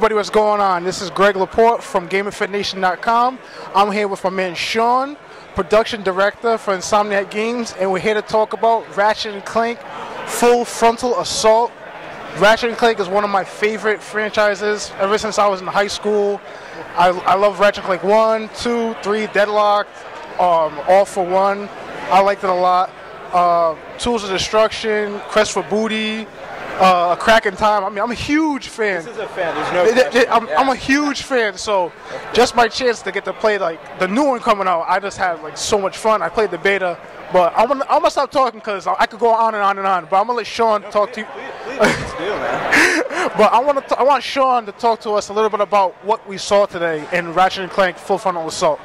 everybody, what's going on? This is Greg Laporte from GamerFitNation.com. I'm here with my man Shawn, production director for Insomniac Games, and we're here to talk about Ratchet & Clank Full Frontal Assault. Ratchet & Clank is one of my favorite franchises ever since I was in high school. I love Ratchet & Clank 1, 2, 3, Deadlocked, All for One. I liked it a lot. Tools of Destruction, Quest for Booty, A Crack in Time. I mean, I'm a huge fan. This is a fan. There's no I'm a huge fan, so just my chance to get to play like the new one coming out, I just had like so much fun. I played the beta, but I'm gonna stop talking because I could go on and on and on. But I'm gonna let Shawn talk to you. Please do, man. But I want Shawn to talk to us a little bit about what we saw today in Ratchet & Clank Full Frontal Assault.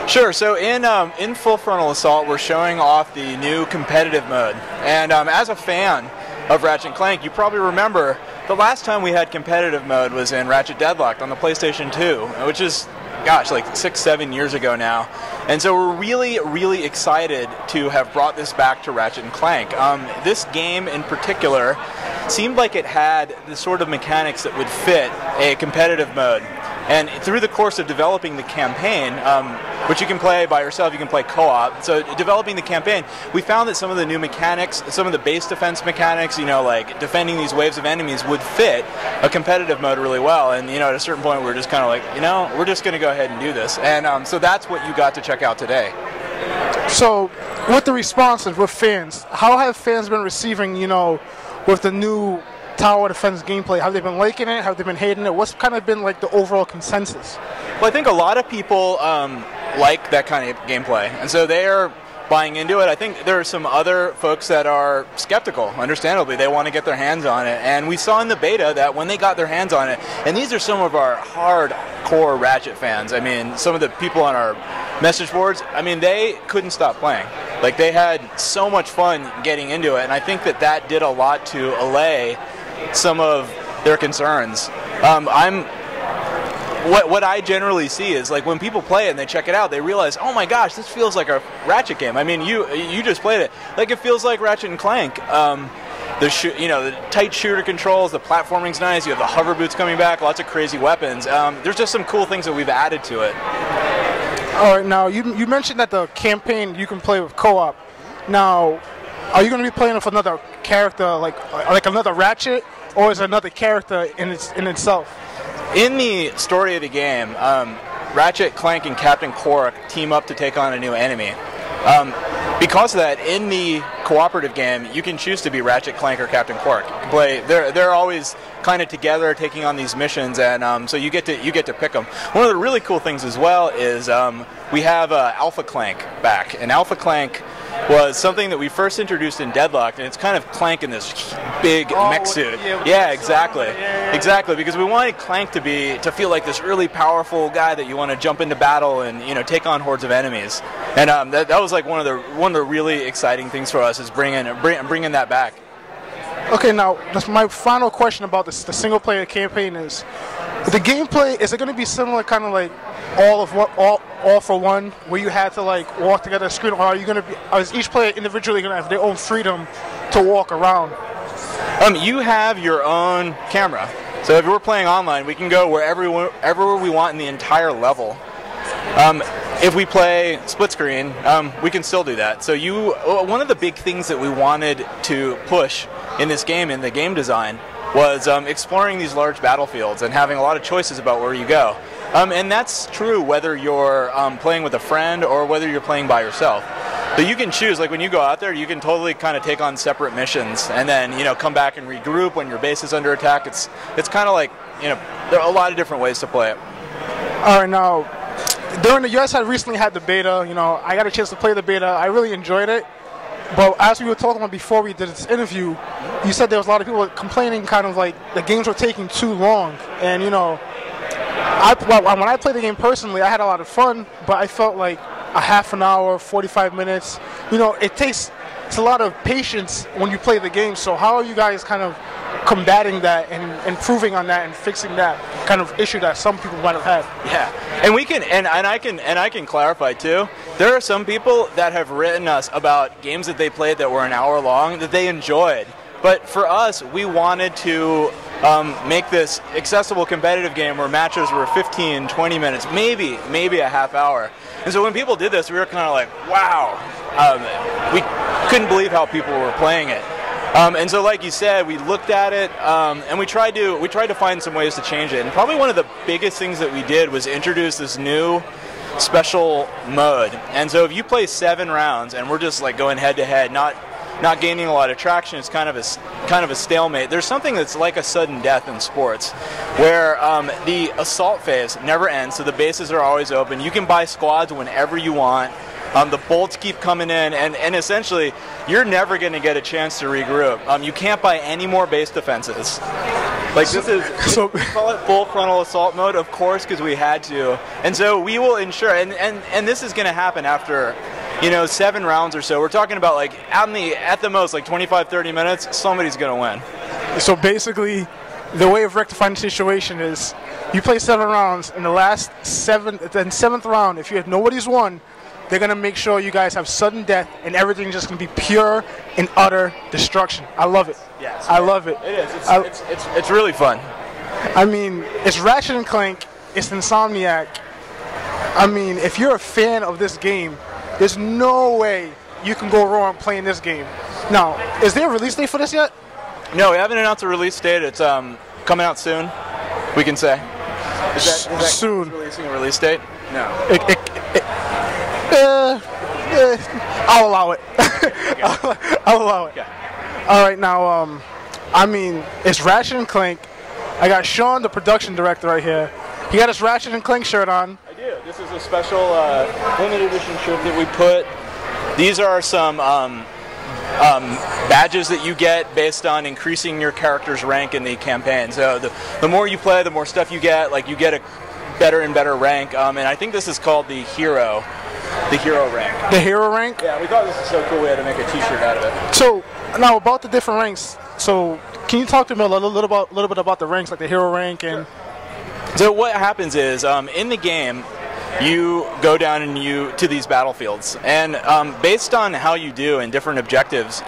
Sure. So in Full Frontal Assault, we're showing off the new competitive mode, and as a fan of Ratchet & Clank, you probably remember the last time we had competitive mode was in Ratchet Deadlocked on the PlayStation 2, which is, gosh, like 6-7 years ago now. And so we're really excited to have brought this back to Ratchet & Clank. This game in particular seemed like it had the sort of mechanics that would fit a competitive mode. And through the course of developing the campaign, which you can play by yourself, you can play co-op. So developing the campaign, we found that some of the new mechanics, some of the base defense mechanics, you know, like defending these waves of enemies would fit a competitive mode really well. And, you know, at a certain point, we were just kind of like, you know, we're just going to go ahead and do this. And so that's what you got to check out today. So with the responses with fans, how have fans been receiving, you know, with the new tower defense gameplay? Have they been liking it? Have they been hating it? What's kind of been like the overall consensus? Well, I think a lot of people like that kind of gameplay, and so they are buying into it. I think there are some other folks that are skeptical, understandably. They want to get their hands on it, and we saw in the beta that when they got their hands on it, and these are some of our hardcore Ratchet fans, I mean, some of the people on our message boards, I mean, they couldn't stop playing. Like, they had so much fun getting into it, and I think that that did a lot to allay some of their concerns. What I generally see is, like, when people play it and they check it out, they realize, oh my gosh, this feels like a Ratchet game. I mean, you just played it. Like, it feels like Ratchet and Clank. The tight shooter controls, the platforming's nice. You have the hover boots coming back, lots of crazy weapons. There's just some cool things that we've added to it. All right, now you mentioned that the campaign you can play with co-op. Now, are you going to be playing with another character, like another Ratchet, or is it another character in itself? In the story of the game, Ratchet, Clank, and Captain Qwark team up to take on a new enemy. Because of that, in the cooperative game, you can choose to be Ratchet, Clank, or Captain Qwark. You can play. They're always kind of together, taking on these missions, and so you get to pick them. One of the really cool things as well is we have Alpha Clank back, and Alpha Clank was something that we first introduced in Deadlocked, and it's kind of Clank in this big mech suit. Yeah, exactly. Exactly, because we wanted Clank to feel like this really powerful guy that you want to jump into battle and, you know, take on hordes of enemies. And that was like one of the really exciting things for us, is bringing that back. Okay, now just my final question about the single player campaign is, the gameplay, is it going to be similar, kind of like all for One, where you had to like walk together a screen, or are you going to be? Is each player individually going to have their own freedom to walk around? You have your own camera, so if we're playing online, we can go wherever we want in the entire level. If we play split screen, we can still do that. So one of the big things that we wanted to push in this game, in the game design, was exploring these large battlefields and having a lot of choices about where you go. And that's true whether you're playing with a friend or whether you're playing by yourself. So you can choose, like when you go out there, you can totally kind of take on separate missions and then, you know, come back and regroup when your base is under attack. It's kind of like, you know, there are a lot of different ways to play it. All right, now, during the US, I recently had the beta. You know, I got a chance to play the beta. I really enjoyed it. But as we were talking about before we did this interview, you said there was a lot of people complaining, kind of like the games were taking too long. And, you know, when I played the game personally, I had a lot of fun, but I felt like a half an hour, 45 minutes, you know, it's a lot of patience when you play the game. So how are you guys kind of combating that and improving on that and fixing that kind of issue that some people might have had? Yeah, and we can, and I can clarify too. There are some people that have written us about games that they played that were an hour long that they enjoyed. But for us, we wanted to make this accessible competitive game where matches were 15, 20 minutes, maybe a half hour. And so when people did this, we were kind of like, wow. We couldn't believe how people were playing it. And so, like you said, we looked at it and we tried to find some ways to change it. And probably one of the biggest things that we did was introduce this new special mode. And so if you play 7 rounds and we're just like going head to head, not gaining a lot of traction, it's kind of a stalemate. There's something that's like a sudden death in sports, where the assault phase never ends, so the bases are always open. You can buy squads whenever you want. The bolts keep coming in, and essentially, you're never going to get a chance to regroup. You can't buy any more base defenses. Like this is, we call it full frontal assault mode, of course, because we had to. And so we will ensure, and this is going to happen after, 7 rounds or so. We're talking about like at the most like 25, 30 minutes, somebody's going to win. So basically, the way of rectifying the situation is you play 7 rounds, in the last 7th round, if you have nobody's won, they're going to make sure you guys have sudden death and everything's just going to be pure and utter destruction. I love it. Yes, I love it. It is. It's really fun. I mean, it's Ratchet and Clank. It's Insomniac. I mean, if you're a fan of this game, there's no way you can go wrong playing this game. Now, is there a release date for this yet? No, we haven't announced a release date. It's coming out soon, we can say. Is that soon releasing a release date? No. I'll allow it. I'll allow it. Okay. All right, now, I mean, it's Ratchet and Clank. I got Shawn, the production director, right here. He got his Ratchet and Clank shirt on. I do. This is a special limited edition shirt that we put. These are some badges that you get based on increasing your character's rank in the campaign. So the more you play, the more stuff you get. Like you get a better and better rank. And I think this is called the hero rank. The hero rank? Yeah, we thought this was so cool we had to make a t-shirt out of it. So, now about the different ranks, so can you talk to me a little bit about the ranks, like the hero rank? And sure. So what happens is, in the game, you go down and to these battlefields, and based on how you do and different objectives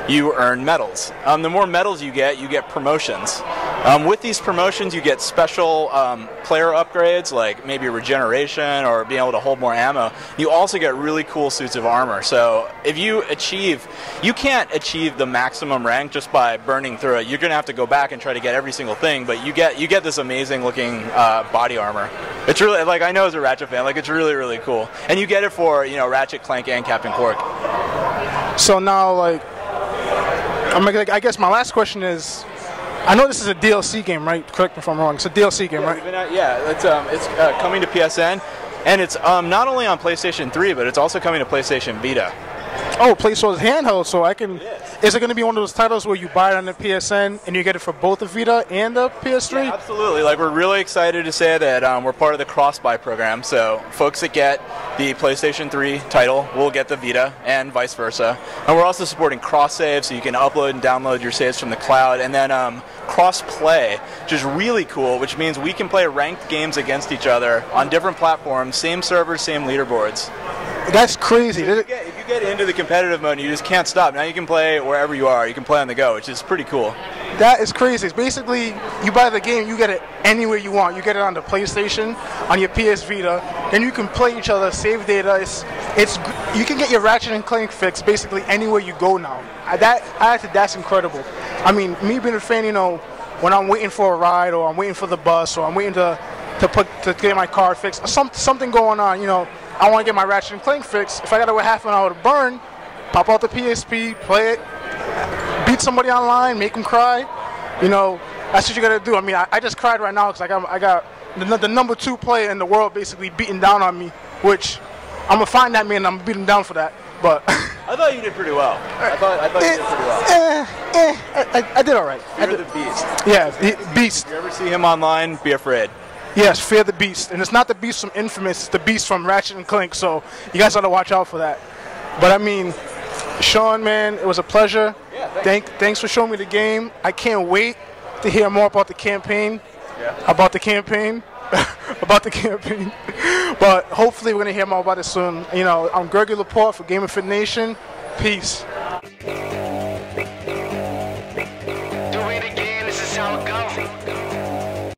you earn medals. The more medals you get promotions. With these promotions, you get special player upgrades, like maybe regeneration or being able to hold more ammo. You also get really cool suits of armor. So if you can't achieve the maximum rank just by burning through it. You're going to have to go back and try to get every single thing, but you get this amazing looking body armor. It's really, like, I know as a Ratchet fan, like, it's really, really cool. And you get it for, Ratchet, Clank, and Captain Quark. So now, like, I guess my last question is, I know this is a DLC game, right? Correct me if I'm wrong. It's a DLC game, right? It's coming to PSN, and it's not only on PlayStation 3, but it's also coming to PlayStation Vita. Oh, so it's handheld, so I can... Is it going to be one of those titles where you buy it on the PSN and you get it for both the Vita and the PS3? Yeah, absolutely. Like, we're really excited to say that we're part of the Crossplay program, so folks that get the PlayStation 3 title will get the Vita, and vice versa. And we're also supporting cross-save, so you can upload and download your saves from the cloud, and then Crossplay, which is really cool, which means we can play ranked games against each other on different platforms, same servers, same leaderboards. That's crazy. So if you get into the competitive mode, you just can't stop. Now you can play wherever you are. You can play on the go, which is pretty cool. That is crazy. It's basically, you buy the game, you get it anywhere you want. You get it on the PlayStation, on your PS Vita, then you can play each other, save data. You can get your Ratchet and Clank fix basically anywhere you go now. That's incredible. I mean, me being a fan, when I'm waiting for a ride, or I'm waiting for the bus, or I'm waiting to get my car fixed, or something going on, I want to get my Ratchet and Clank fix. If I got to wait half an hour to burn, pop out the PSP, play it, beat somebody online, make them cry. That's what you got to do. I mean, I just cried right now because I got the number 2 player in the world basically beating down on me, which I'm going to find that man and I'm going to beat him down for that. But I thought you did pretty well. I thought you did pretty well. I did all right. Fear the Beast. Yeah, Beast. If you ever see him online, be afraid. Yes, Fear the Beast. And it's not the Beast from Infamous, it's the Beast from Ratchet and Clank, so you guys got to watch out for that. But I mean, Shawn, man, it was a pleasure. Yeah, thanks for showing me the game. I can't wait to hear more about the campaign. Yeah. About the campaign. But hopefully we're going to hear more about it soon. I'm Gregory Laporte for GamerFitNation. Peace. how it goes.